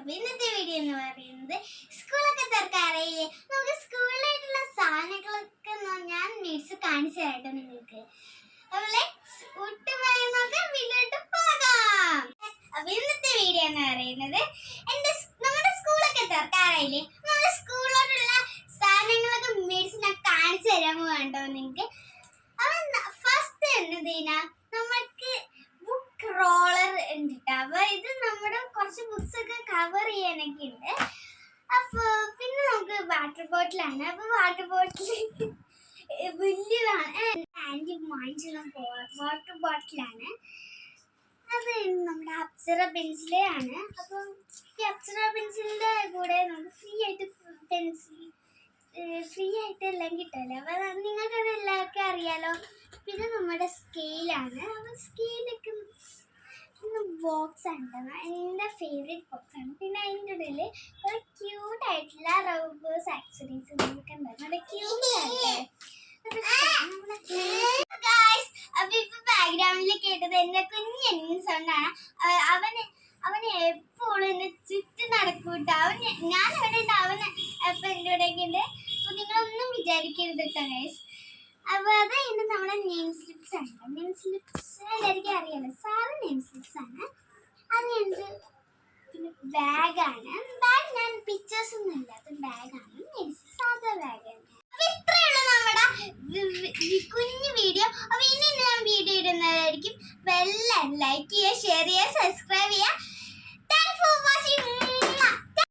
അപ്പൊ ഇന്നത്തെ വീഡിയോ എന്ന് പറയുന്നത് സ്കൂളൊക്കെ തുറക്കാറായില്ലേ, നമുക്ക് സ്കൂളിലായിട്ടുള്ള സാധനങ്ങളൊക്കെ ഞാൻ മേടിച്ച് കാണിച്ചു തരട്ടെ നിങ്ങൾക്ക്. വീട്ടിലോട്ട് പോകാം. അപ്പൊ ഇന്നത്തെ വീഡിയോ എന്ന് പറയുന്നത് നമ്മുടെ സ്കൂളൊക്കെ തുറക്കാറായില്ലേ, നമ്മുടെ സ്കൂളിലോട്ടുള്ള സാധനങ്ങളൊക്കെ മേടിച്ച് ഞാൻ കാണിച്ചു തരാൻ പോകണ്ടോ നിങ്ങൾക്ക്. അപ്പൊ ഫസ്റ്റ് എന്നതിനാ നമ്മൾക്ക് ബുക്ക് റോളർ ഉണ്ട്. അപ്പൊ ഇത് നമ്മുടെ കുറച്ച് ബുക്സ് ഒക്കെ കവർ ചെയ്യാനൊക്കെ ഉണ്ട്. അപ്പൊ പിന്നെ നമുക്ക് വാട്ടർ ബോട്ടിലാണ്. അപ്പൊ വാട്ടർ ബോട്ടിൽ വലിയതാണ്, ആന്റി വാങ്ങിച്ചുള്ള വാട്ടർ ബോട്ടിലാണ്. അത് നമ്മുടെ അപ്സര പെൻസിലാണ്. അപ്പൊ ഈ അപ്സര പെൻസിലിന്റെ കൂടെ നമുക്ക് ഫ്രീ ആയിട്ട് എല്ലാം കിട്ടുമല്ലോ. അപ്പൊ നിങ്ങൾക്കത് എല്ലാവർക്കും അറിയാലോ. പിന്നെ നമ്മുടെ സ്കെയിലാണ്. അപ്പൊ സ്കെയിലൊക്കെ ബോക്സ് ആണ്, എൻ്റെ ഫേവറേറ്റ് ബോക്സ് ആണ്. പിന്നെ അതിൻ്റെ ഉള്ളിൽ ഒരു ക്യൂട്ട് ആയിട്ടുള്ള റബ്ബേഴ്സ് ആക്സറീസ് ഒക്കെ ഉണ്ടായിരുന്നു. നല്ല ക്യൂട്ട് ആയിട്ട്. അപ്പൊ ഇപ്പൊ ബാക്ക്ഗ്രൗണ്ടിൽ കേട്ടത് എന്റെ കുഞ്ഞു സൗണ്ടാണ്. അവന് എപ്പോഴും എന്നെ ചുറ്റും നടക്കൂട്ടോ. ഞാൻ എവിടെ ഉണ്ട്, അവന് എപ്പൊ എൻ്റെ ഇവിടെയൊക്കെ ഉണ്ട്. അപ്പൊ നിങ്ങളൊന്നും വിചാരിക്കരുത് കേട്ടോ ഗൈസ്. അപ്പൊ അതായത് നമ്മുടെ നെയിം സ്ലിപ്സ് ആണ്. നെയിം സ്ലിപ്സ് എല്ലാവർക്കും അറിയാലോ, സാധാ നെയിം സ്ലിപ്സ് ആണ്. അത് കഴിഞ്ഞിട്ട് പിന്നെ ബാഗാണ്. ബാഗ് ഞാൻ പിക്ചേഴ്സ് ഒന്നും ഇല്ലാത്ത ബാഗാണ്, സാധാ ബാഗാണ്. അപ്പൊ ഇത്രയുള്ള നമ്മുടെ കുഞ്ഞു വീഡിയോ. അപ്പൊ ഇനി ഞാൻ വീഡിയോ ഇടുന്നതായിരിക്കും. ലൈക്ക് ചെയ്യുക, ഷെയർ ചെയ്യുക, സബ്സ്ക്രൈബ്